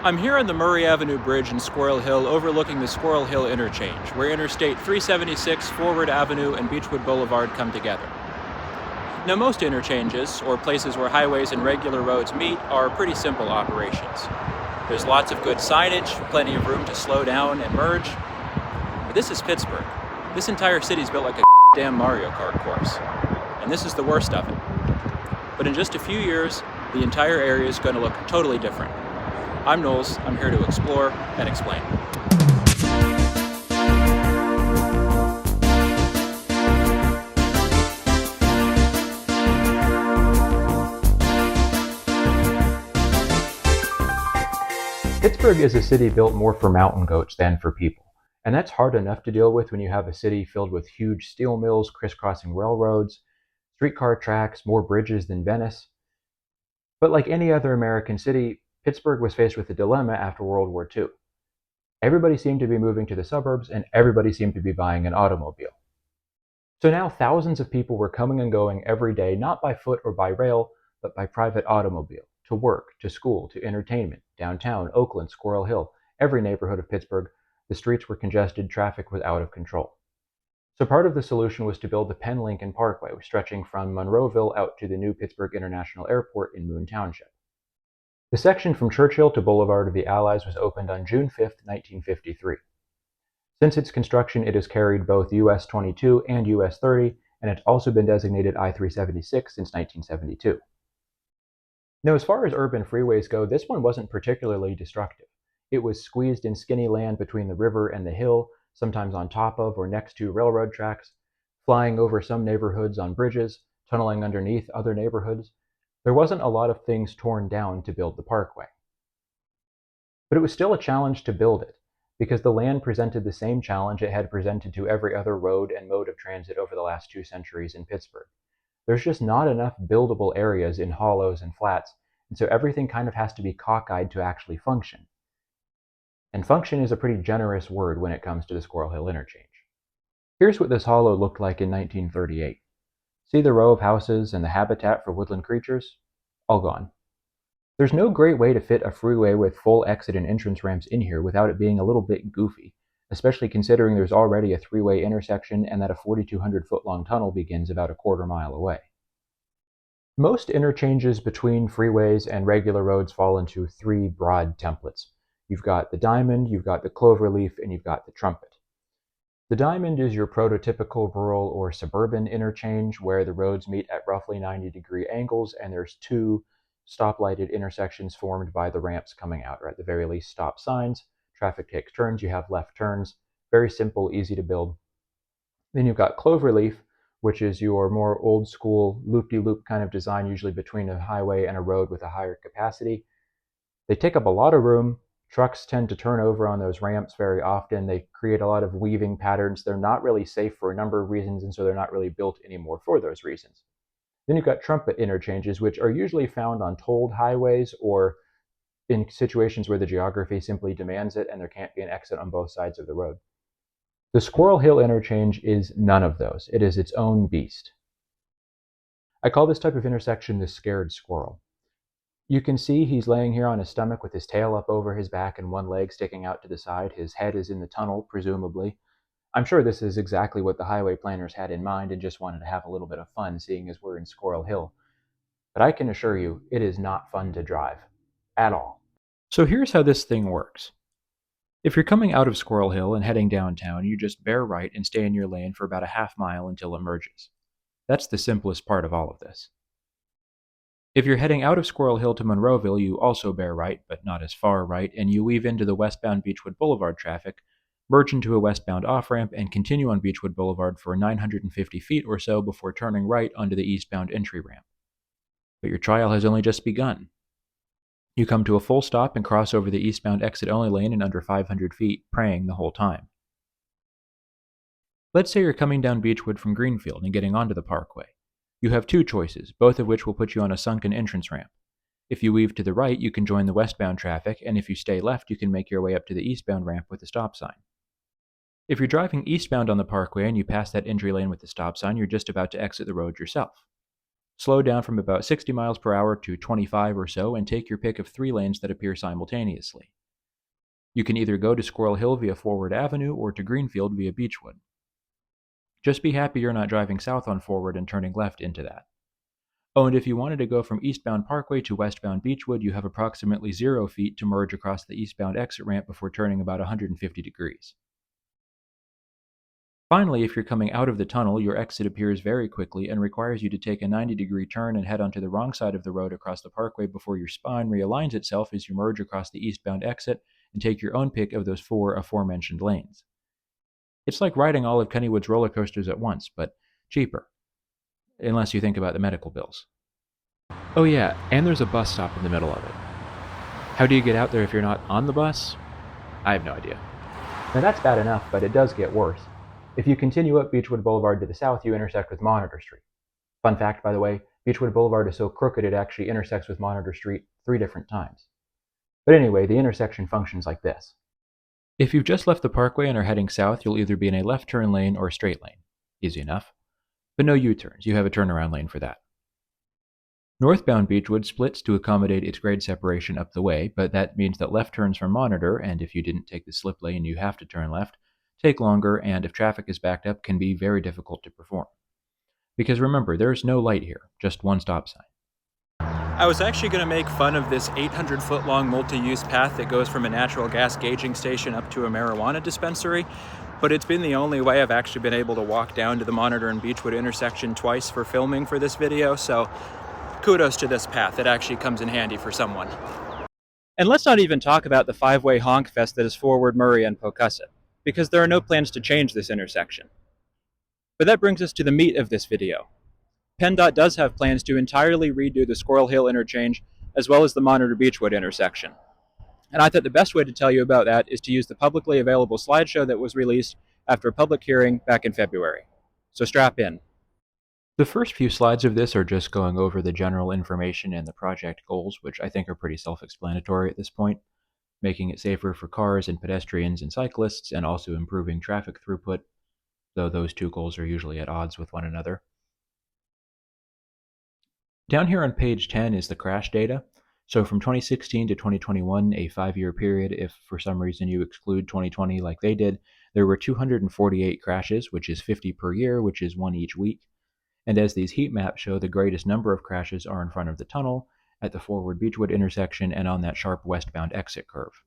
I'm here on the Murray Avenue Bridge in Squirrel Hill overlooking the Squirrel Hill Interchange, where Interstate 376, Forward Avenue, and Beechwood Boulevard come together. Now, most interchanges, or places where highways and regular roads meet, are pretty simple operations. There's lots of good signage, plenty of room to slow down and merge. But this is Pittsburgh. This entire city's built like a damn Mario Kart course. And this is the worst of it. But in just a few years, the entire area is going to look totally different. I'm Knowles. I'm here to explore and explain. Pittsburgh is a city built more for mountain goats than for people, and that's hard enough to deal with when you have a city filled with huge steel mills, crisscrossing railroads, streetcar tracks, more bridges than Venice. But like any other American city, Pittsburgh was faced with a dilemma after World War II. Everybody seemed to be moving to the suburbs, and everybody seemed to be buying an automobile. So now thousands of people were coming and going every day, not by foot or by rail, but by private automobile, to work, to school, to entertainment, downtown, Oakland, Squirrel Hill, every neighborhood of Pittsburgh. The streets were congested, traffic was out of control. So part of the solution was to build the Penn Lincoln Parkway, stretching from Monroeville out to the new Pittsburgh International Airport in Moon Township. The section from Churchill to Boulevard of the Allies was opened on June 5, 1953. Since its construction, it has carried both US 22 and US 30, and it's also been designated I-376 since 1972. Now, as far as urban freeways go, this one wasn't particularly destructive. It was squeezed in skinny land between the river and the hill, sometimes on top of or next to railroad tracks, flying over some neighborhoods on bridges, tunneling underneath other neighborhoods. There wasn't a lot of things torn down to build the parkway. But it was still a challenge to build it, because the land presented the same challenge it had presented to every other road and mode of transit over the last 2 centuries in Pittsburgh. There's just not enough buildable areas in hollows and flats, and so everything kind of has to be cockeyed to actually function. And function is a pretty generous word when it comes to the Squirrel Hill Interchange. Here's what this hollow looked like in 1938. See the row of houses and the habitat for woodland creatures? All gone. There's no great way to fit a freeway with full exit and entrance ramps in here without it being a little bit goofy, especially considering there's already a 3-way intersection and that a 4,200-foot-long tunnel begins about a quarter mile away. Most interchanges between freeways and regular roads fall into 3 broad templates. You've got the diamond, you've got the cloverleaf, and you've got the trumpet. The diamond is your prototypical rural or suburban interchange where the roads meet at roughly 90-degree angles and there's 2 stoplighted intersections formed by the ramps coming out, or at the very least stop signs. Traffic takes turns, you have left turns. Very simple, easy to build. Then you've got cloverleaf, which is your more old school loop-de-loop kind of design, usually between a highway and a road with a higher capacity. They take up a lot of room. Trucks tend to turn over on those ramps very often. They create a lot of weaving patterns. They're not really safe for a number of reasons, and so they're not really built anymore for those reasons. Then you've got trumpet interchanges, which are usually found on tolled highways or in situations where the geography simply demands it and there can't be an exit on both sides of the road. The Squirrel Hill Interchange is none of those. It is its own beast. I call this type of intersection the scared squirrel. You can see he's laying here on his stomach with his tail up over his back and one leg sticking out to the side. His head is in the tunnel, presumably. I'm sure this is exactly what the highway planners had in mind and just wanted to have a little bit of fun, seeing as we're in Squirrel Hill. But I can assure you, it is not fun to drive. At all. So here's how this thing works. If you're coming out of Squirrel Hill and heading downtown, you just bear right and stay in your lane for about a half mile until it merges. That's the simplest part of all of this. If you're heading out of Squirrel Hill to Monroeville, you also bear right, but not as far right, and you weave into the westbound Beechwood Boulevard traffic, merge into a westbound off-ramp, and continue on Beechwood Boulevard for 950 feet or so before turning right onto the eastbound entry ramp. But your trial has only just begun. You come to a full stop and cross over the eastbound exit-only lane in under 500 feet, praying the whole time. Let's say you're coming down Beechwood from Greenfield and getting onto the Parkway. You have 2 choices, both of which will put you on a sunken entrance ramp. If you weave to the right, you can join the westbound traffic, and if you stay left, you can make your way up to the eastbound ramp with a stop sign. If you're driving eastbound on the Parkway and you pass that entry lane with the stop sign, you're just about to exit the road yourself. Slow down from about 60 miles per hour to 25 or so and take your pick of 3 lanes that appear simultaneously. You can either go to Squirrel Hill via Forward Avenue or to Greenfield via Beechwood. Just be happy you're not driving south on Forward and turning left into that. Oh, and if you wanted to go from eastbound Parkway to westbound Beechwood, you have approximately 0 feet to merge across the eastbound exit ramp before turning about 150 degrees. Finally, if you're coming out of the tunnel, your exit appears very quickly and requires you to take a 90-degree turn and head onto the wrong side of the road across the parkway before your spine realigns itself as you merge across the eastbound exit and take your own pick of those 4 aforementioned lanes. It's like riding all of Kennywood's roller coasters at once, but cheaper. Unless you think about the medical bills. Oh yeah, and there's a bus stop in the middle of it. How do you get out there if you're not on the bus? I have no idea. Now that's bad enough, but it does get worse. If you continue up Beechwood Boulevard to the south, you intersect with Monitor Street. Fun fact, by the way, Beechwood Boulevard is so crooked it actually intersects with Monitor Street 3 different times. But anyway, the intersection functions like this. If you've just left the parkway and are heading south, you'll either be in a left turn lane or a straight lane. Easy enough. But no U-turns, you have a turnaround lane for that. Northbound Beechwood splits to accommodate its grade separation up the way, but that means that left turns from Monitor, and if you didn't take the slip lane you have to turn left, take longer, and if traffic is backed up, can be very difficult to perform. Because remember, there's no light here, just one stop sign. I was actually going to make fun of this 800-foot-long multi-use path that goes from a natural gas gauging station up to a marijuana dispensary, but it's been the only way I've actually been able to walk down to the Monitor and Beechwood intersection twice for filming for this video, so kudos to this path. It actually comes in handy for someone. And let's not even talk about the 5-way honk fest that is Forward, Murray, and Pocusset, because there are no plans to change this intersection. But that brings us to the meat of this video. PennDOT does have plans to entirely redo the Squirrel Hill interchange as well as the Monitor Beechwood intersection. And I thought the best way to tell you about that is to use the publicly available slideshow that was released after a public hearing back in February. So strap in. The first few slides of this are just going over the general information and the project goals, which I think are pretty self-explanatory at this point, making it safer for cars and pedestrians and cyclists, and also improving traffic throughput, though those two goals are usually at odds with one another. Down here on page 10 is the crash data. So from 2016 to 2021, a 5-year period, if for some reason you exclude 2020 like they did, there were 248 crashes, which is 50 per year, which is 1 each week. And as these heat maps show, the greatest number of crashes are in front of the tunnel, at the Forward Beechwood intersection, and on that sharp westbound exit curve.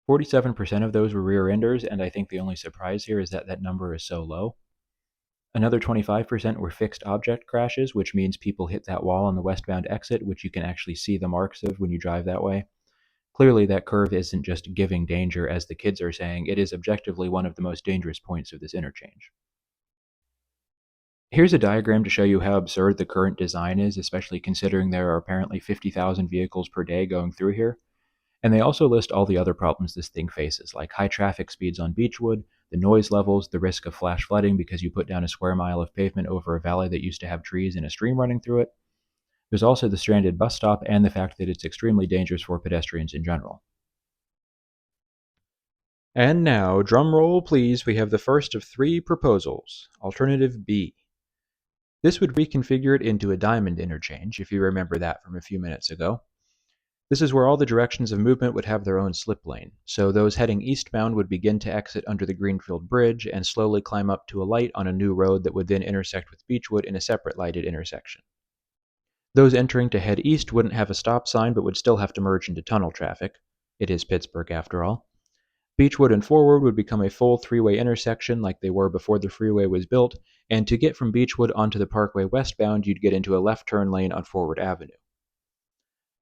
47% of those were rear-enders, and I think the only surprise here is that that number is so low. Another 25% were fixed object crashes, which means people hit that wall on the westbound exit, which you can actually see the marks of when you drive that way. Clearly, that curve isn't just giving danger, as the kids are saying, it is objectively one of the most dangerous points of this interchange. Here's a diagram to show you how absurd the current design is, especially considering there are apparently 50,000 vehicles per day going through here. And they also list all the other problems this thing faces, like high traffic speeds on Beechwood, the noise levels, the risk of flash flooding because you put down a square mile of pavement over a valley that used to have trees and a stream running through it. There's also the stranded bus stop and the fact that it's extremely dangerous for pedestrians in general. And now, drum roll please, we have the first of 3 proposals, Alternative B. This would reconfigure it into a diamond interchange, if you remember that from a few minutes ago. This is where all the directions of movement would have their own slip lane, so those heading eastbound would begin to exit under the Greenfield Bridge and slowly climb up to a light on a new road that would then intersect with Beechwood in a separate lighted intersection. Those entering to head east wouldn't have a stop sign but would still have to merge into tunnel traffic. It is Pittsburgh after all. Beechwood and Forward would become a full 3-way intersection like they were before the freeway was built, and to get from Beechwood onto the Parkway westbound, you'd get into a left turn lane on Forward Avenue.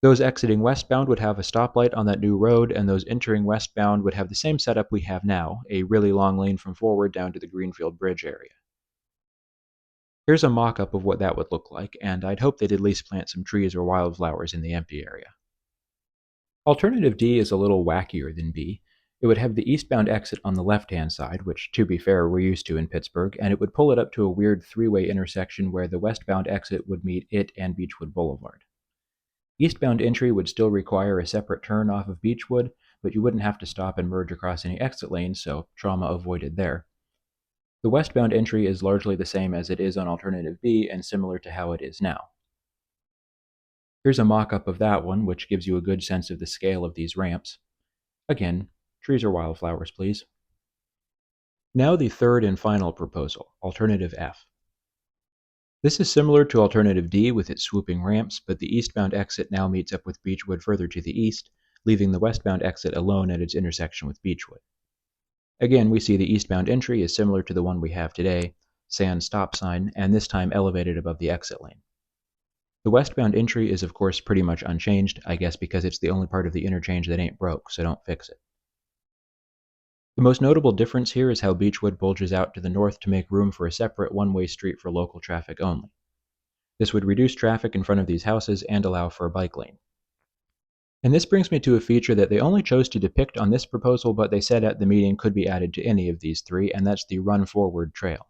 Those exiting westbound would have a stoplight on that new road, and those entering westbound would have the same setup we have now, a really long lane from Forward down to the Greenfield Bridge area. Here's a mock-up of what that would look like, and I'd hope they'd at least plant some trees or wildflowers in the empty area. Alternative D is a little wackier than B. It would have the eastbound exit on the left-hand side, which, to be fair, we're used to in Pittsburgh, and it would pull it up to a weird 3-way intersection where the westbound exit would meet it and Beechwood Boulevard. Eastbound entry would still require a separate turn off of Beechwood, but you wouldn't have to stop and merge across any exit lanes, so trauma avoided there. The westbound entry is largely the same as it is on alternative B and similar to how it is now. Here's a mock-up of that one, which gives you a good sense of the scale of these ramps. Again, trees or wildflowers, please. Now the third and final proposal, alternative F. This is similar to alternative D with its swooping ramps, but the eastbound exit now meets up with Beechwood further to the east, leaving the westbound exit alone at its intersection with Beechwood. Again, we see the eastbound entry is similar to the one we have today, sans stop sign, and this time elevated above the exit lane. The westbound entry is of course pretty much unchanged, I guess because it's the only part of the interchange that ain't broke, so don't fix it. The most notable difference here is how Beechwood bulges out to the north to make room for a separate one-way street for local traffic only. This would reduce traffic in front of these houses and allow for a bike lane. And this brings me to a feature that they only chose to depict on this proposal, but they said at the meeting could be added to any of these three, and that's the Run Forward Trail.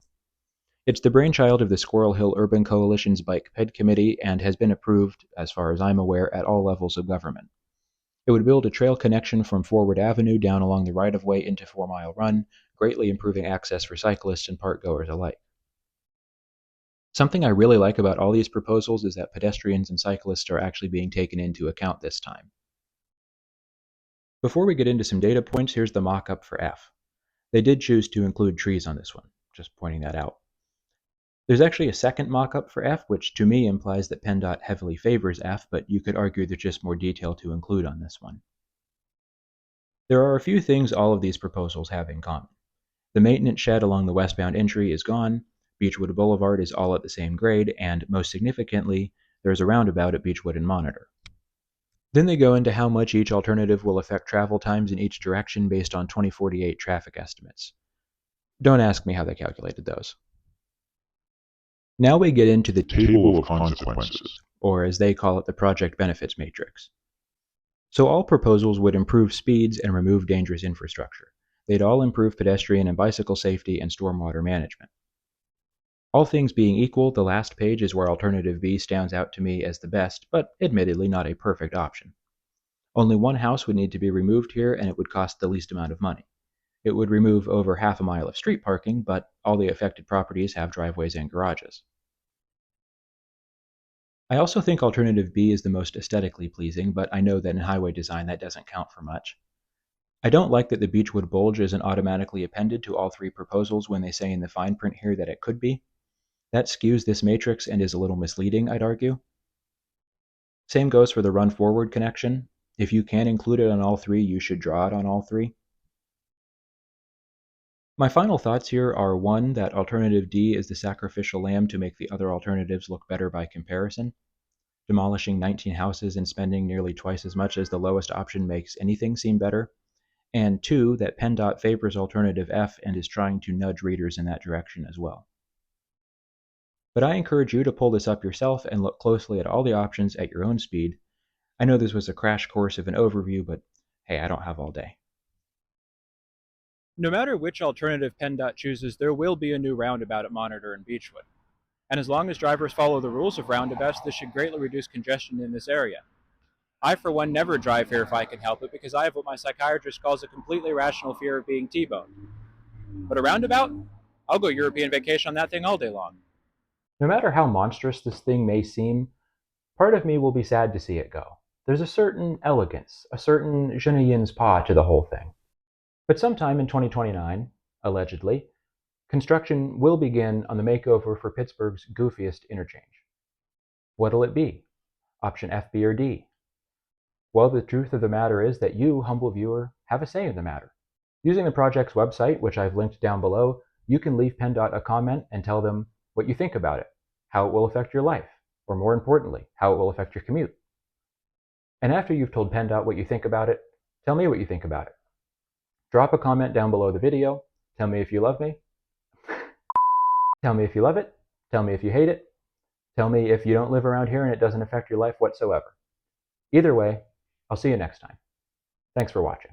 It's the brainchild of the Squirrel Hill Urban Coalition's Bike Ped Committee and has been approved, as far as I'm aware, at all levels of government. It would build a trail connection from Forward Avenue down along the right-of-way into 4 Mile Run, greatly improving access for cyclists and park-goers alike. Something I really like about all these proposals is that pedestrians and cyclists are actually being taken into account this time. Before we get into some data points, here's the mock-up for F. They did choose to include trees on this one, just pointing that out. There's actually a second mock-up for F, which to me implies that PennDOT heavily favors F, but you could argue there's just more detail to include on this one. There are a few things all of these proposals have in common. The maintenance shed along the westbound entry is gone, Beechwood Boulevard is all at the same grade, and most significantly, there's a roundabout at Beechwood and Monitor. Then they go into how much each alternative will affect travel times in each direction based on 2048 traffic estimates. Don't ask me how they calculated those. Now we get into the table of consequences, or as they call it, the project benefits matrix. So all proposals would improve speeds and remove dangerous infrastructure. They'd all improve pedestrian and bicycle safety and stormwater management. All things being equal, the last page is where alternative B stands out to me as the best, but admittedly not a perfect option. Only one house would need to be removed here, and it would cost the least amount of money. It would remove over half a mile of street parking, but all the affected properties have driveways and garages. I also think alternative B is the most aesthetically pleasing, but I know that in highway design that doesn't count for much. I don't like that the Beechwood Bulge isn't automatically appended to all three proposals when they say in the fine print here that it could be. That skews this matrix and is a little misleading, I'd argue. Same goes for the run forward connection. If you can include it on all three, you should draw it on all three. My final thoughts here are 1, that alternative D is the sacrificial lamb to make the other alternatives look better by comparison. Demolishing 19 houses and spending nearly twice as much as the lowest option makes anything seem better. And 2, that PennDOT favors alternative F and is trying to nudge readers in that direction as well. But I encourage you to pull this up yourself and look closely at all the options at your own speed. I know this was a crash course of an overview, but hey, I don't have all day. No matter which alternative PennDOT chooses, there will be a new roundabout at Monitor and Beechwood. And as long as drivers follow the rules of roundabouts, this should greatly reduce congestion in this area. I, for one, never drive here if I can help it because I have what my psychiatrist calls a completely rational fear of being T-boned. But a roundabout? I'll go European vacation on that thing all day long. No matter how monstrous this thing may seem, part of me will be sad to see it go. There's a certain elegance, a certain je ne sais pas to the whole thing. But sometime in 2029, allegedly, construction will begin on the makeover for Pittsburgh's Goofiest Interchange. What'll it be? Option F, B, or D? Well, the truth of the matter is that you, humble viewer, have a say in the matter. Using the project's website, which I've linked down below, you can leave PennDOT a comment and tell them what you think about it, how it will affect your life, or more importantly, how it will affect your commute. And after you've told PennDOT what you think about it, tell me what you think about it. Drop a comment down below the video. Tell me if you love me. Tell me if you love it. Tell me if you hate it. Tell me if you don't live around here and it doesn't affect your life whatsoever. Either way, I'll see you next time. Thanks for watching.